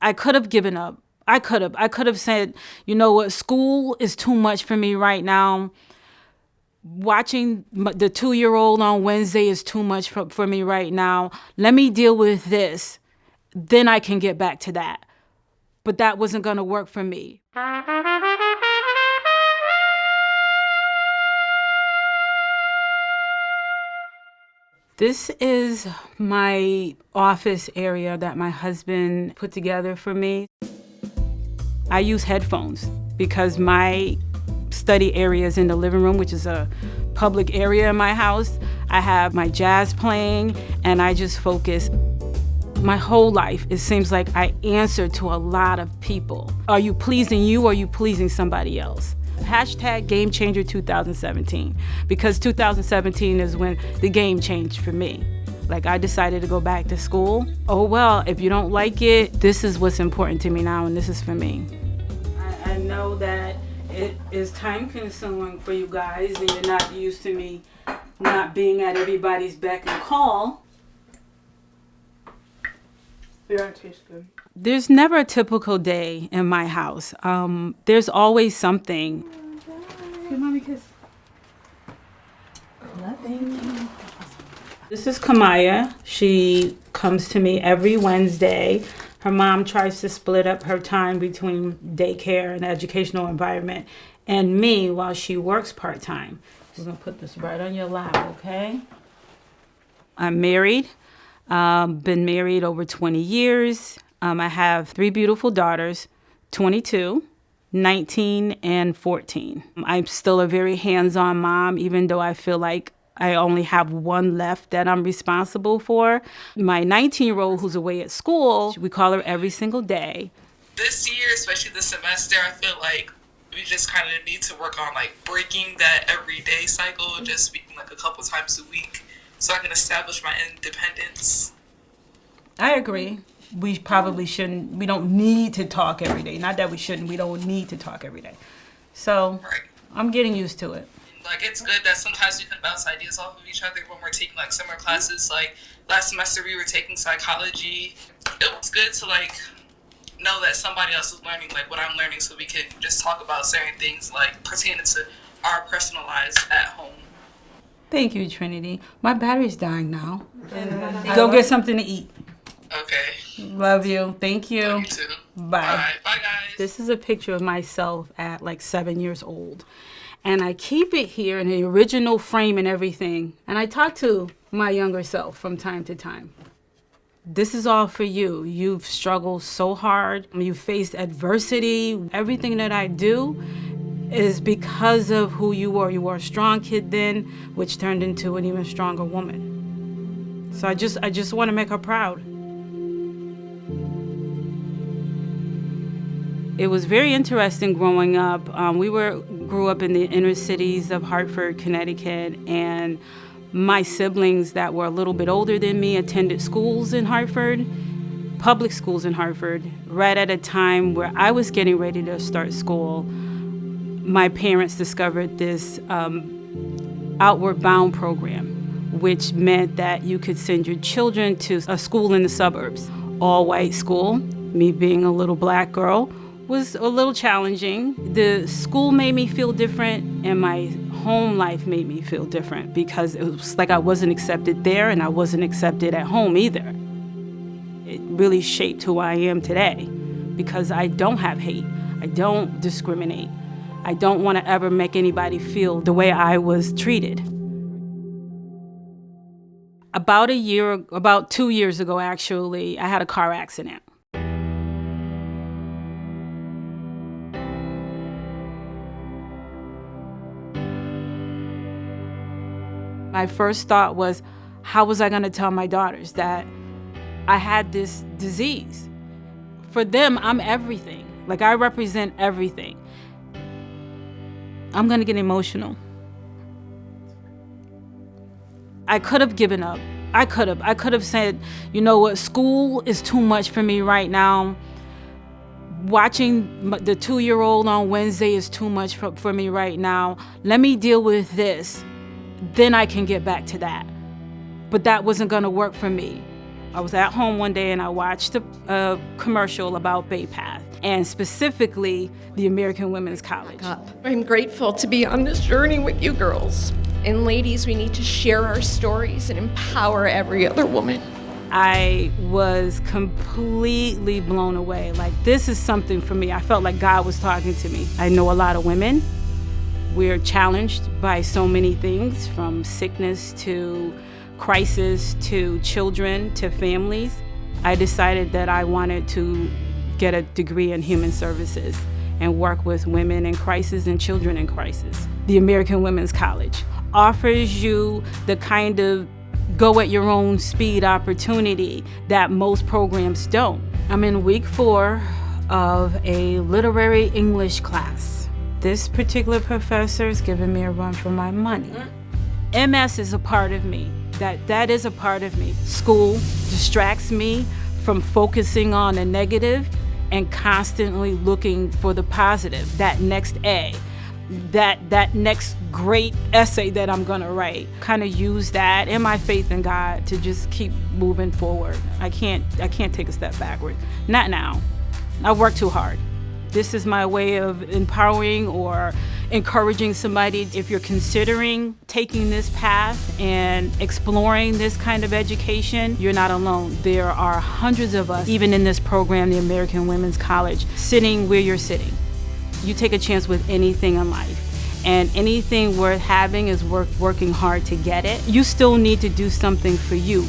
I could have given up. I could have said, you know what, school is too much for me right now. Watching the 2-year-old on Wednesday is too much for me right now. Let me deal with this. Then I can get back to that. But that wasn't going to work for me. This is my office area that my husband put together for me. I use headphones because my study area is in the living room, which is a public area in my house. I have my jazz playing and I just focus. My whole life, it seems like I answer to a lot of people. Are you pleasing you or are you pleasing somebody else? Hashtag Game Changer 2017, because 2017 is when the game changed for me. Like, I decided to go back to school. Oh well, if you don't like it, this is what's important to me now and this is for me. I know that it is time consuming for you guys and you're not used to me not being at everybody's beck and call. Yeah, it tastes good. There's never a typical day in my house. There's always something. Give mommy a kiss. Nothing. This is Kamaya. She comes to me every Wednesday. Her mom tries to split up her time between daycare and educational environment and me while she works part-time. We're gonna put this right on your lap, okay? I'm married. Been married over 20 years. I have 3 beautiful daughters, 22, 19, and 14. I'm still a very hands-on mom, even though I feel like I only have one left that I'm responsible for. My 19-year-old who's away at school, we call her every single day. This year, especially this semester, I feel like we just kind of need to work on like breaking that everyday cycle, just speaking like a couple times a week so I can establish my independence. I agree. We probably shouldn't, we don't need to talk every day. Not that we shouldn't, we don't need to talk every day. So Right. I'm getting used to it. Like, it's good that sometimes we can bounce ideas off of each other when we're taking like summer classes. Like last semester we were taking psychology. It was good to like know that somebody else is learning like what I'm learning, so we can just talk about certain things like pertaining to our personal lives at home. Thank you, Trinity. My battery's dying now. Go get something to eat. Okay. Love you. Thank you. Love you too. Bye. Bye, guys. This is a picture of myself at like 7 years old. And I keep it here in the original frame and everything. And I talk to my younger self from time to time. This is all for you. You've struggled so hard. You've faced adversity. Everything that I do is because of who you were. You were a strong kid then, which turned into an even stronger woman. So I just want to make her proud. It was very interesting growing up. We grew up in the inner cities of Hartford, Connecticut, and my siblings that were a little bit older than me attended schools in Hartford, public schools in Hartford, right at a time where I was getting ready to start school. My parents discovered this Outward Bound program, which meant that you could send your children to a school in the suburbs, all-white school. Me being a little black girl was a little challenging. The school made me feel different, and my home life made me feel different because it was like I wasn't accepted there and I wasn't accepted at home either. It really shaped who I am today because I don't have hate. I don't discriminate. I don't want to ever make anybody feel the way I was treated. About 2 years ago, actually, I had a car accident. My first thought was, how was I going to tell my daughters that I had this disease? For them, I'm everything. Like, I represent everything. I'm going to get emotional. I could have given up. I could have said, you know what, school is too much for me right now. Watching the 2-year-old on Wednesday is too much for me right now. Let me deal with this. Then I can get back to that. But that wasn't going to work for me. I was at home one day and I watched a commercial about Bay Path, and specifically the American Women's College. I'm grateful to be on this journey with you girls. And ladies, we need to share our stories and empower every other woman. I was completely blown away. Like, this is something for me. I felt like God was talking to me. I know a lot of women. We're challenged by so many things, from sickness to crisis to children to families. I decided that I wanted to get a degree in human services and work with women in crisis and children in crisis. The American Women's College offers you the kind of go at your own speed opportunity that most programs don't. I'm in week 4 of a literary English class. This particular professor is giving me a run for my money. MS is a part of me. That is a part of me. School distracts me from focusing on the negative and constantly looking for the positive, that next A, that next great essay that I'm gonna write. Kind of use that and my faith in God to just keep moving forward. I can't take a step backward. Not now. I work too hard. This is my way of empowering or encouraging somebody. If you're considering taking this path and exploring this kind of education, you're not alone. There are hundreds of us, even in this program, the American Women's College, sitting where you're sitting. You take a chance with anything in life, and anything worth having is worth working hard to get it. You still need to do something for you.